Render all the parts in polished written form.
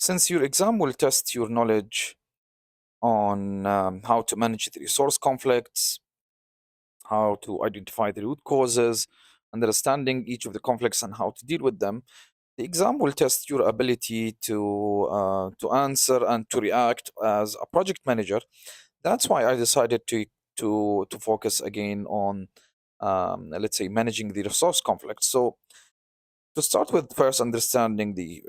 Since your exam will test your knowledge on how to manage the resource conflicts, how to identify the root causes, understanding each of the conflicts and how to deal with them, the exam will test your ability to answer and to react as a project manager. That's why I decided to focus again on let's say managing the resource conflicts. So to start with, first understanding the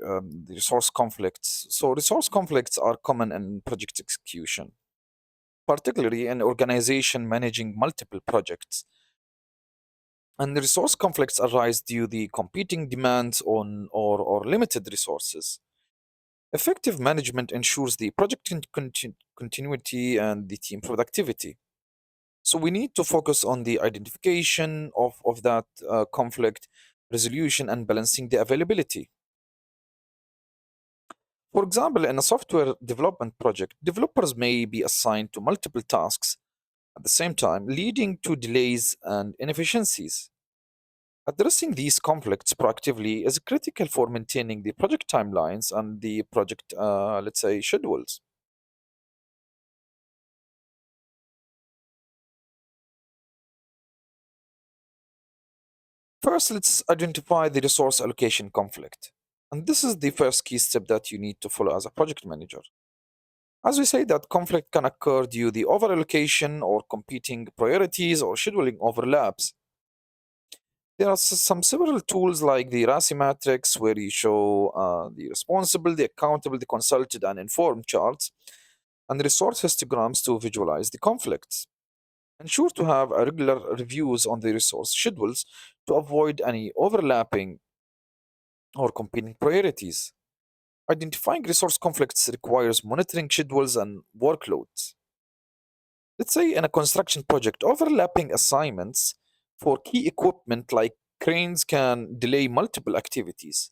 resource conflicts. So resource conflicts are common in project execution, particularly in organization managing multiple projects. And the resource conflicts arise due to the competing demands on or limited resources. Effective management ensures the project continuity and the team productivity. So we need to focus on the identification of that conflict resolution and balancing the availability. For example, in a software development project, developers may be assigned to multiple tasks at the same time, leading to delays and inefficiencies. Addressing these conflicts proactively is critical for maintaining the project timelines and the project, let's say, schedules. First, let's identify the resource allocation conflict. And this is the first key step that you need to follow as a project manager. As we say, that conflict can occur due to the overallocation or competing priorities or scheduling overlaps. There are some several tools like the RACI matrix, where you show the responsible, the accountable, the consulted, and informed charts, and resource histograms to visualize the conflicts. Ensure to have a regular reviews on the resource schedules to avoid any overlapping or competing priorities. Identifying resource conflicts requires monitoring schedules and workloads. Let's say in a construction project, overlapping assignments for key equipment like cranes can delay multiple activities.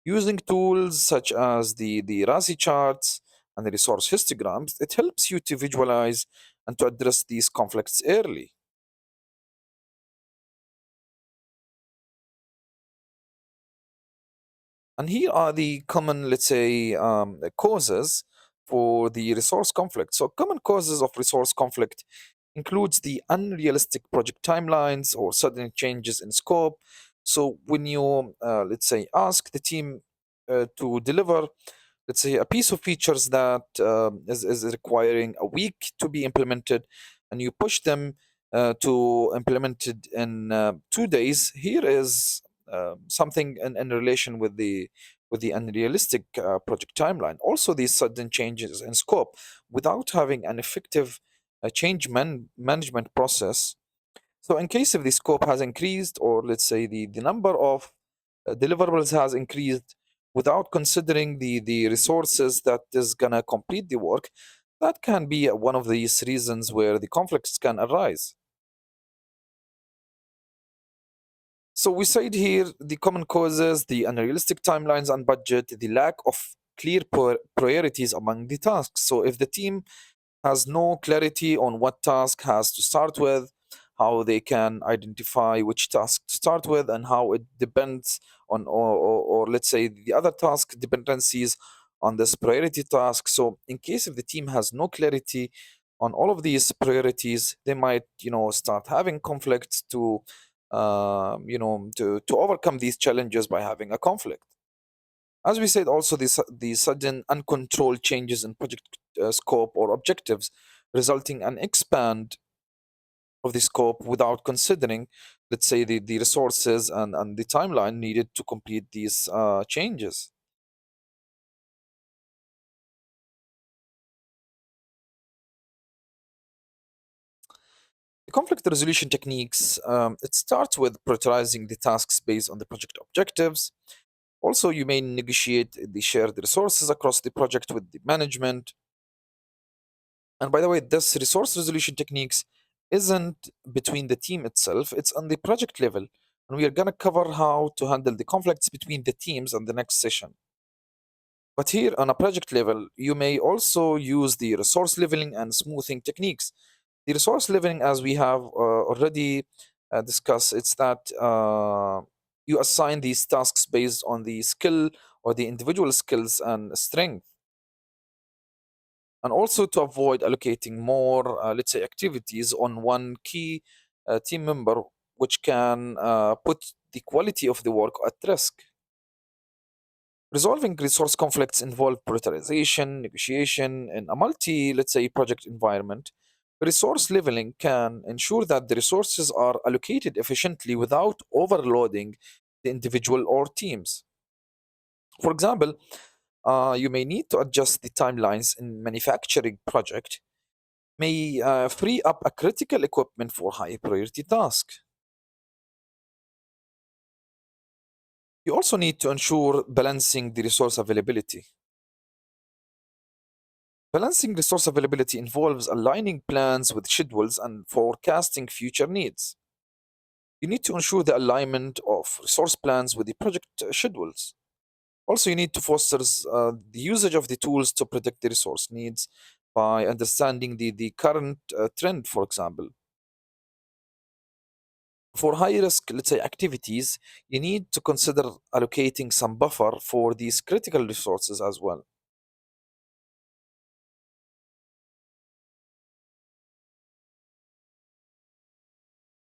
Using tools such as the RASI charts and the resource histograms, it helps you to visualize and to address these conflicts early. And here are the common, let's say, causes for the resource conflict. So, common causes of resource conflict includes the unrealistic project timelines or sudden changes in scope. So, when you, let's say, ask the team to deliver, let's say, a piece of features that is requiring a week to be implemented, and you push them to implement it in 2 days, here is something in relation with the unrealistic project timeline. Also, these sudden changes in scope without having an effective change management process. So, in case if the scope has increased, or let's say the number of deliverables has increased without considering the resources that is gonna complete the work, that can be one of these reasons where the conflicts can arise. So we said here the common causes, the unrealistic timelines and budget, the lack of clear priorities among the tasks. So if the team has no clarity on what task has to start with, how they can identify which task to start with, and how it depends on, or let's say the other task dependencies on this priority task. So in case if the team has no clarity on all of these priorities, they might, start having conflicts to overcome these challenges by having a conflict. As we said, also the sudden uncontrolled changes in project scope or objectives, resulting an expand of the scope without considering, let's say, the resources and the timeline needed to complete these changes. The conflict resolution techniques, it starts with prioritizing the tasks based on the project objectives. Also, you may negotiate the shared resources across the project with the management. And by the way, this resource resolution techniques isn't between the team itself, it's on the project level. And we are going to cover how to handle the conflicts between the teams on the next session. But here on a project level, you may also use the resource leveling and smoothing techniques. The resource leveling, as we have already discussed, it's that you assign these tasks based on the skill or the individual skills and strength, and also to avoid allocating more, let's say, activities on one key team member, which can put the quality of the work at risk. Resolving resource conflicts involve prioritization, negotiation, in a multi, let's say, project environment. Resource leveling can ensure that the resources are allocated efficiently without overloading the individual or teams. For example, you may need to adjust the timelines in manufacturing project, may free up a critical equipment for high priority tasks. You also need to ensure balancing the resource availability. Balancing resource availability involves aligning plans with schedules and forecasting future needs. You need to ensure the alignment of resource plans with the project schedules. Also, you need to foster the usage of the tools to predict the resource needs by understanding the current trend, for example. For high risk, let's say, activities, you need to consider allocating some buffer for these critical resources as well.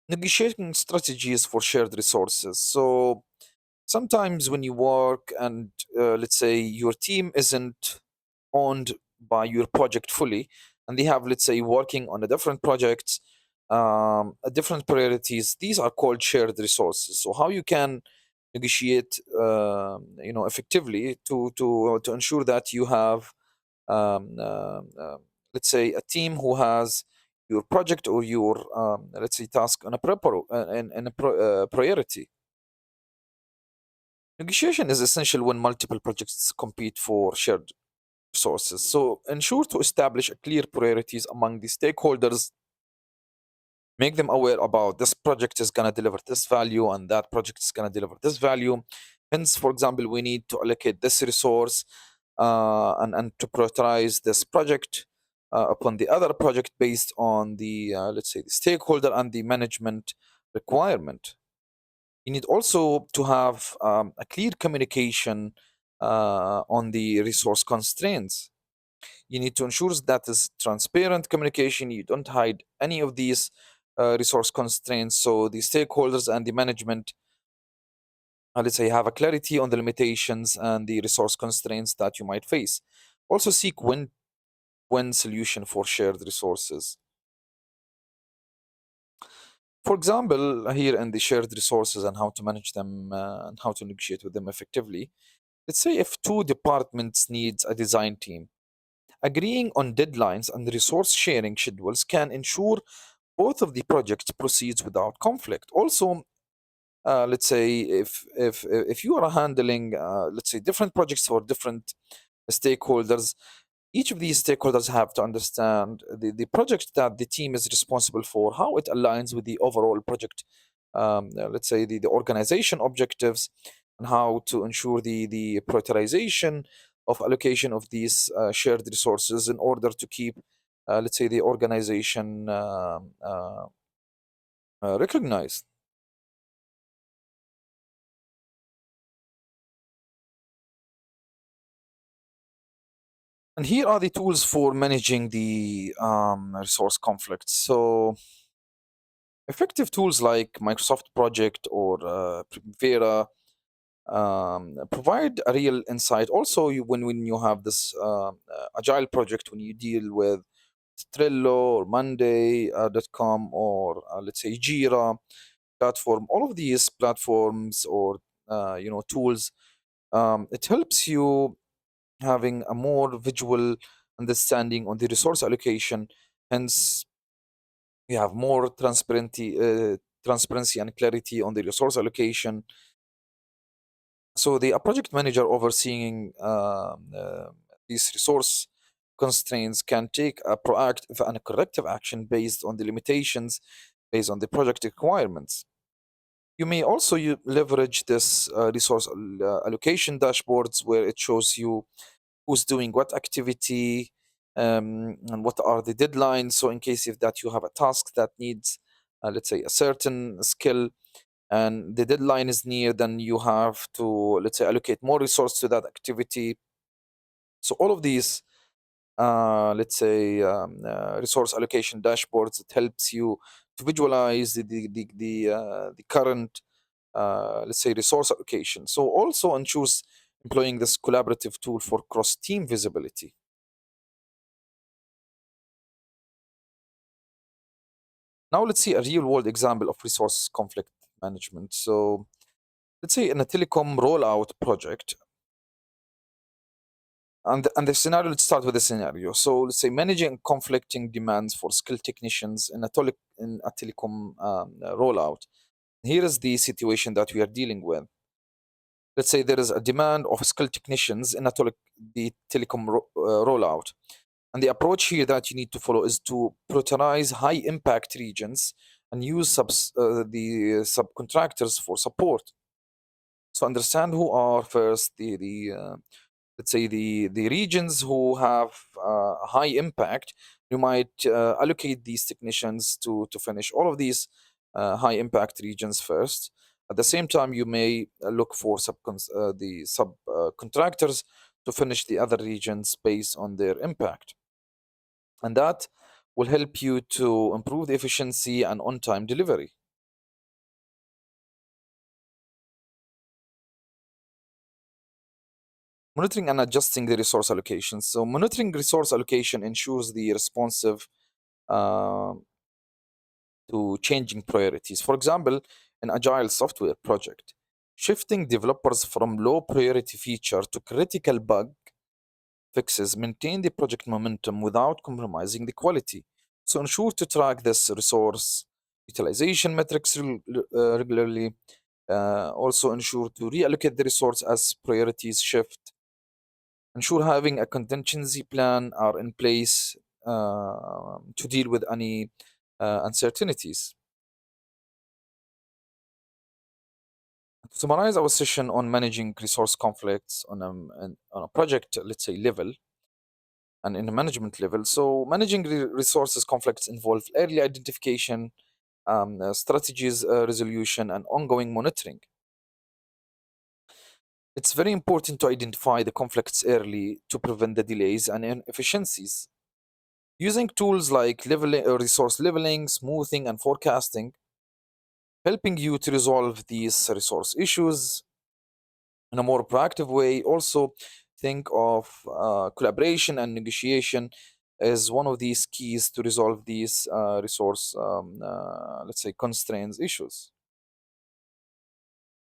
Negotiating strategies for shared resources. So, sometimes when you work and let's say your team isn't owned by your project fully, and they have, let's say, working on a different projects, different priorities, these are called shared resources. So how you can negotiate effectively to ensure that you have let's say a team who has your project or your let's say task on a priority. Negotiation is essential when multiple projects compete for shared resources. So ensure to establish a clear priorities among the stakeholders. Make them aware about this project is going to deliver this value and that project is going to deliver this value. Hence, for example, we need to allocate this resource and to prioritize this project upon the other project based on the, let's say, the stakeholder and the management requirement. You need also to have a clear communication on the resource constraints. You need to ensure that is transparent communication. You don't hide any of these resource constraints. So the stakeholders and the management, let's say, have a clarity on the limitations and the resource constraints that you might face. Also seek win solution for shared resources. For example, here in the shared resources and how to manage them and how to negotiate with them effectively. Let's say if two departments needs a design team, agreeing on deadlines and resource sharing schedules can ensure both of the projects proceeds without conflict. Also, let's say if you are handling let's say different projects for different stakeholders, each of these stakeholders have to understand the project that the team is responsible for, how it aligns with the overall project, let's say the organization objectives, and how to ensure the prioritization of allocation of these shared resources in order to keep, let's say, the organization recognized. And here are the tools for managing the resource conflicts. So effective tools like Microsoft Project or Primavera provide a real insight. Also, when you have this agile project, when you deal with Trello or Monday.com or let's say Jira platform, all of these platforms or tools, it helps you having a more visual understanding on the resource allocation. Hence, you have more transparency and clarity on the resource allocation. So the a project manager overseeing these resource constraints can take a proactive and a corrective action based on the limitations, based on the project requirements. You may also leverage this resource allocation dashboards where it shows you who's doing what activity and what are the deadlines. So in case if that you have a task that needs, let's say, a certain skill, and the deadline is near, then you have to, let's say, allocate more resource to that activity. So all of these, let's say, resource allocation dashboards, it helps you to visualize the current, let's say, resource allocation. So also ensures employing this collaborative tool for cross-team visibility. Now let's see a real-world example of resource conflict management. So let's say in a telecom rollout project, and the scenario, let's start with the scenario. So let's say managing conflicting demands for skilled technicians in a telecom rollout. Here is the situation that we are dealing with. Let's say there is a demand of skilled technicians in the telecom rollout. And the approach here that you need to follow is to prioritize high impact regions and use the subcontractors for support. So understand who are first the let's say the regions who have high impact. You might allocate these technicians to finish all of these high impact regions first. At the same time, you may look for the subcontractors to finish the other regions based on their impact, and that will help you to improve the efficiency and on-time delivery. Monitoring and adjusting the resource allocation. So monitoring resource allocation ensures the responsive uh, to changing priorities. For example, an agile software project, shifting developers from low priority feature to critical bug fixes maintain the project momentum without compromising the quality. So ensure to track this resource utilization metrics regularly. Also ensure to reallocate the resource as priorities shift. Ensure having a contingency plan are in place to deal with any uncertainties. To summarize our session on managing resource conflicts on a project, let's say, level and in a management level. So managing resources conflicts involve early identification, strategies, resolution, and ongoing monitoring. It's very important to identify the conflicts early to prevent the delays and inefficiencies. Using tools like resource leveling, smoothing, and forecasting, helping you to resolve these resource issues in a more proactive way. Also, think of collaboration and negotiation as one of these keys to resolve these resource, let's say, constraints issues.